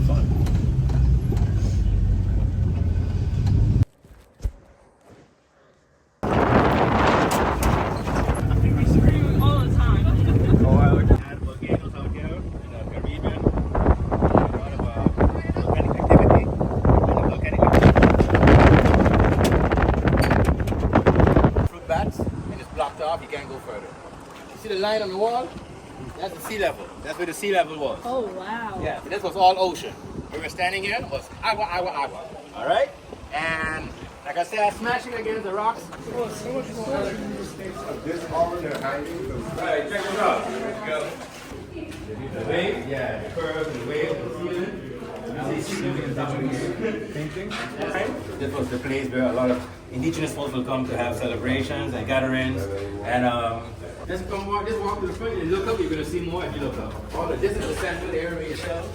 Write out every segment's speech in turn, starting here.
fun. We scream all the time. Oh, I would add volcanoes out here in the Caribbean. A lot of volcanic activity. And the volcanic activity. Fruit bats, and it's blocked off, you can't go further. You see the line on the wall? That's the sea level. That's where the sea level was. Oh, wow. Yeah, so this was all ocean. Where we're standing here was agua, agua, agua. All right? And like I said, smashing against the rocks. This all in there hanging. Right, check this out. There you go. The wave, yeah, the curve, the wave, the ceiling. You see ceiling painting. This was the place where a lot of indigenous folks will come to have celebrations and gatherings. And just walk to the front and look up, you're gonna see more if you look up. This is the central area itself.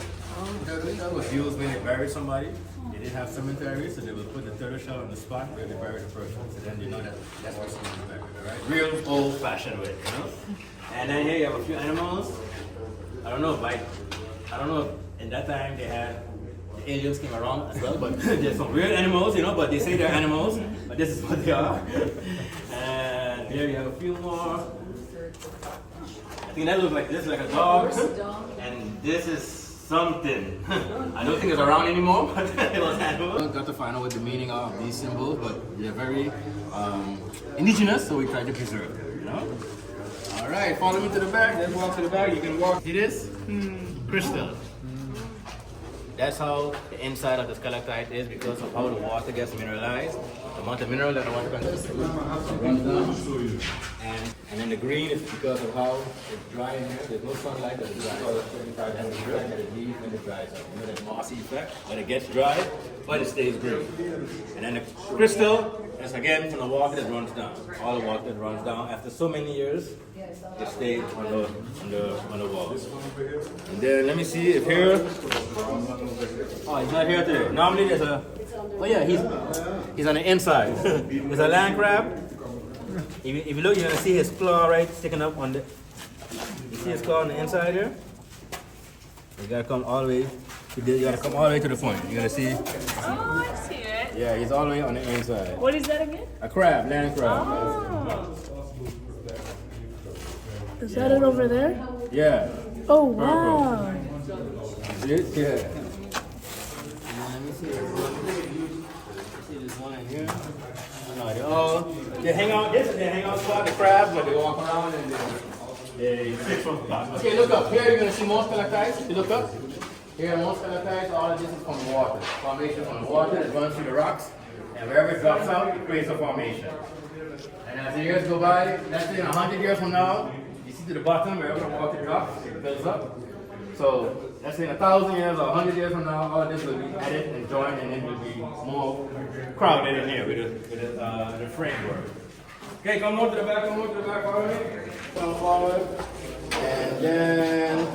That was used when they buried somebody. They didn't have cemeteries, so they would put the turtle shell on the spot where they buried the person. So then you know that's where someone's buried, right? Real old-fashioned way, you know? And then here you have a few animals. I don't know if in that time they had the aliens came around as well, but there's some weird animals, you know, but they say they're animals, but this is what they are. And here you have a few more. I think that looks like this, like a dog. And this is something. I don't think it's around anymore, but it was animal. Got to find out what the meaning of these symbols, but they're very indigenous, so we try to preserve them, you know? All right, follow me to the back. Let's walk to the back. You can walk. See this? Crystal. That's how the inside of the stalactite is because of how the water gets mineralized. The amount of mineral that the water runs down. And then the green is because of how it's dry in here. There's no sunlight that is dry. And the green that it leaves when it dries up. You know that mossy effect? When it gets dry, but it stays green. And then the crystal is again from the water that runs down. All the water that runs down. After so many years, it stays on the wall. And then let me see if here. Oh, he's not here today. Normally there's a. Oh yeah, he's on the inside. There's a land crab. If you look, you're gonna see his claw right sticking up on the. You see his claw on the inside here. You gotta come all the way. You gotta come all the way to the point. You're gonna see. Oh, I see it. Yeah, he's all the way on the inside. What is that again? A crab, land crab. Oh. Is that it over there? Yeah. Oh, wow. See it? Yeah. Let me see this one. See this one in here. No, they hang out. This is their hangout spot. The crabs, but they walk around and they fish from the top. Okay, look up. Here you're gonna see more stalactites. You look up. Here, more stalactites. All of this is from the water. Formation from the water that runs through the rocks, and wherever it drops out, it creates a formation. And as the years go by, let's say in 100 years from now, you see to the bottom wherever the water drops, it builds up. So let's say in 1,000 years or 100 years from now, all of this will be added and joined, and it will be more crowded in here with the framework. Okay, come more to the back, follow me. Come forward. And then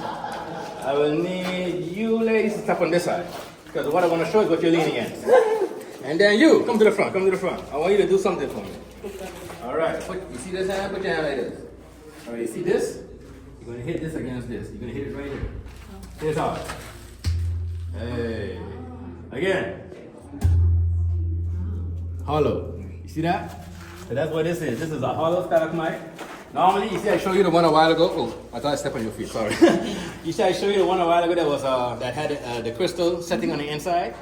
I will need you ladies to step on this side. Because what I want to show is what you're leaning against. And then you, come to the front. I want you to do something for me. All right, you see this hand? Put your hand like this. All right, you see this? You're going to hit this against this. You're going to hit it right here. This hard. Hey. Again. Hollow. You see that? So that's what this is. This is a hollow stalagmite. Normally, you see I showed you the one a while ago. Oh, I thought I stepped on your feet, sorry. You see I showed you the one a while ago that was that had the crystal setting on the inside.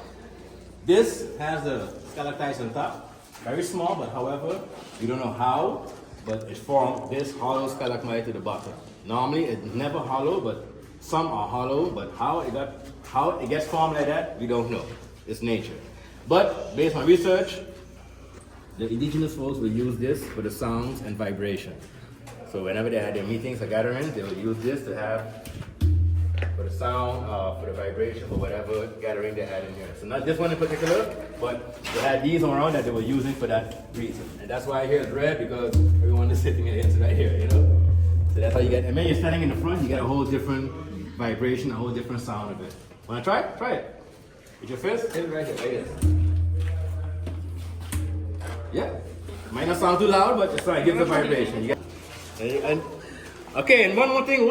This has the stalactites on top. Very small, but however, you don't know how, but it formed this hollow stalagmite to the bottom. Normally, it's never hollow, but some are hollow, but how it gets formed like that, we don't know. It's nature. But based on research, the indigenous folks will use this for the sounds and vibration. So whenever they had their meetings or gatherings, they would use this to have for the sound, for the vibration, for whatever gathering they had in here. So not this one in particular, but they had these around that they were using for that reason. And that's why here it's red, because everyone is sitting against right here, you know? So that's how you get, and when you're standing in the front, you get a whole different vibration, a whole different sound of it. Wanna try it? Try it. With your fist, hit it right here, like this. Yeah. Might not sound too loud, but it's fine, give the vibration. You get, okay, and one more thing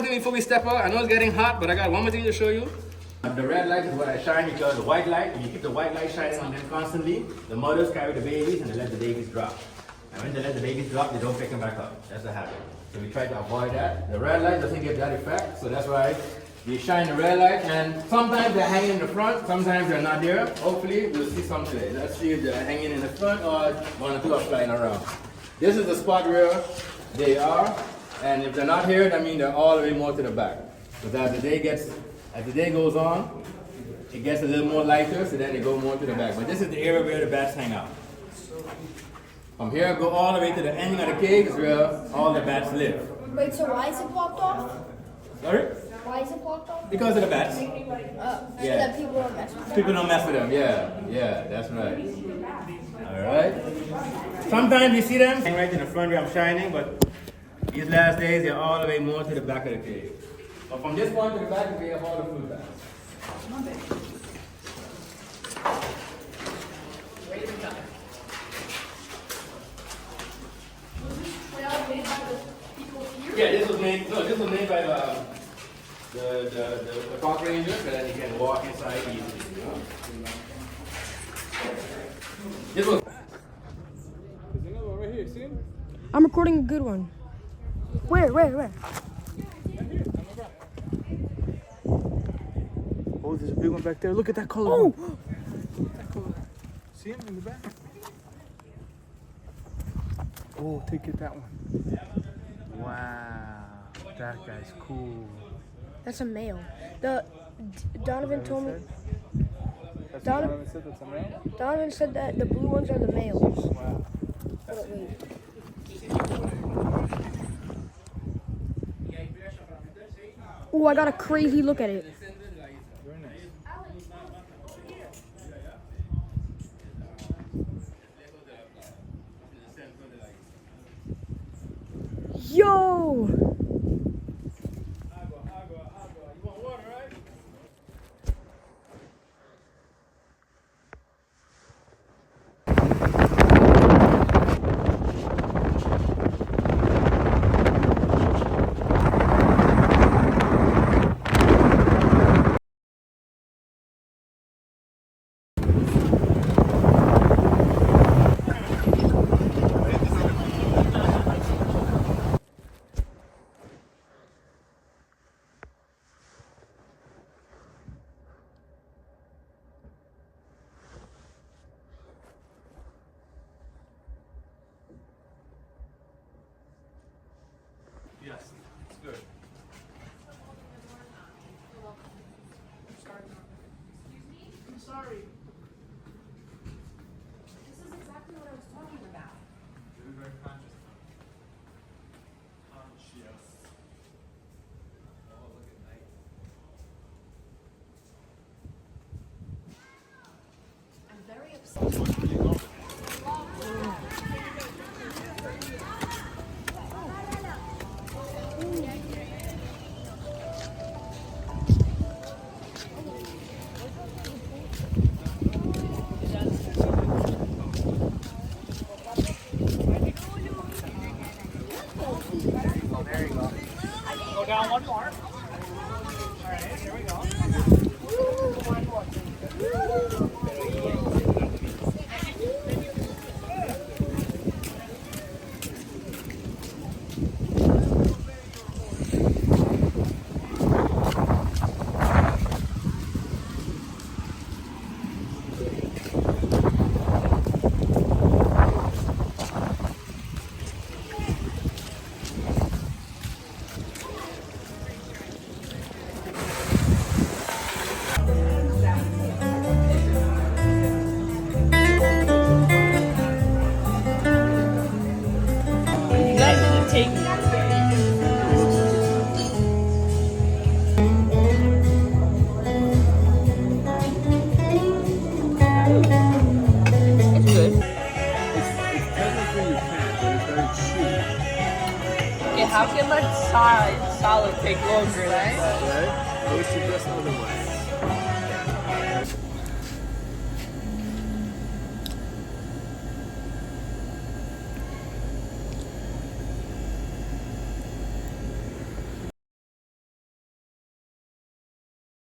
before we step out. I know it's getting hot, but I got one more thing to show you. The red light is what I shine because the white light, if you keep the white light shining on them constantly, the mothers carry the babies and they let the babies drop. And when they let the babies drop, they don't pick them back up. That's the habit. So we try to avoid that. The red light doesn't give that effect, so that's why we shine the red light, and sometimes they're hanging in the front, sometimes they're not there. Hopefully we'll see some today. Let's see if they're hanging in the front or one or two are flying around. This is the spot where they are, and if they're not here, that means they're all the way more to the back. So that as the day goes on, it gets a little more lighter, so then they go more to the back. But this is the area where the bats hang out. From here, go all the way to the ending of the cage is where all the bats live. Wait, so why is it blocked off? Sorry? Why is it blocked off? Because of the bats. So Yeah. that people don't mess with them. People don't mess with them, yeah, that's right. Alright. Sometimes you see them right in the front where I'm shining, but these last days they're all the way more to the back of the cave. But from this point to the back, we have all the food bats. Yeah, this was made by the park ranger, so that you can walk inside easily. You know? This was. Right here, see him? I'm recording a good one. Where? Oh, there's a big one back there. Look at that color. Oh! That color. See him in the back? Oh, take it, that one. Wow, that guy's cool. That's a male. Donovan told me. That's Donovan- what Donovan said, that's a male? Donovan said that the blue ones are the males. Wow. Hold up, wait. Oh, I got a crazy look at it. Very nice. Yo! Yes, it's good. I'm sorry. This is exactly what I was talking about. You're very conscious. Conscious. Oh, look at night. I'm very upset. Go down one more. All right, here we go. How can like solid take longer, right? Right? I would suggest otherwise.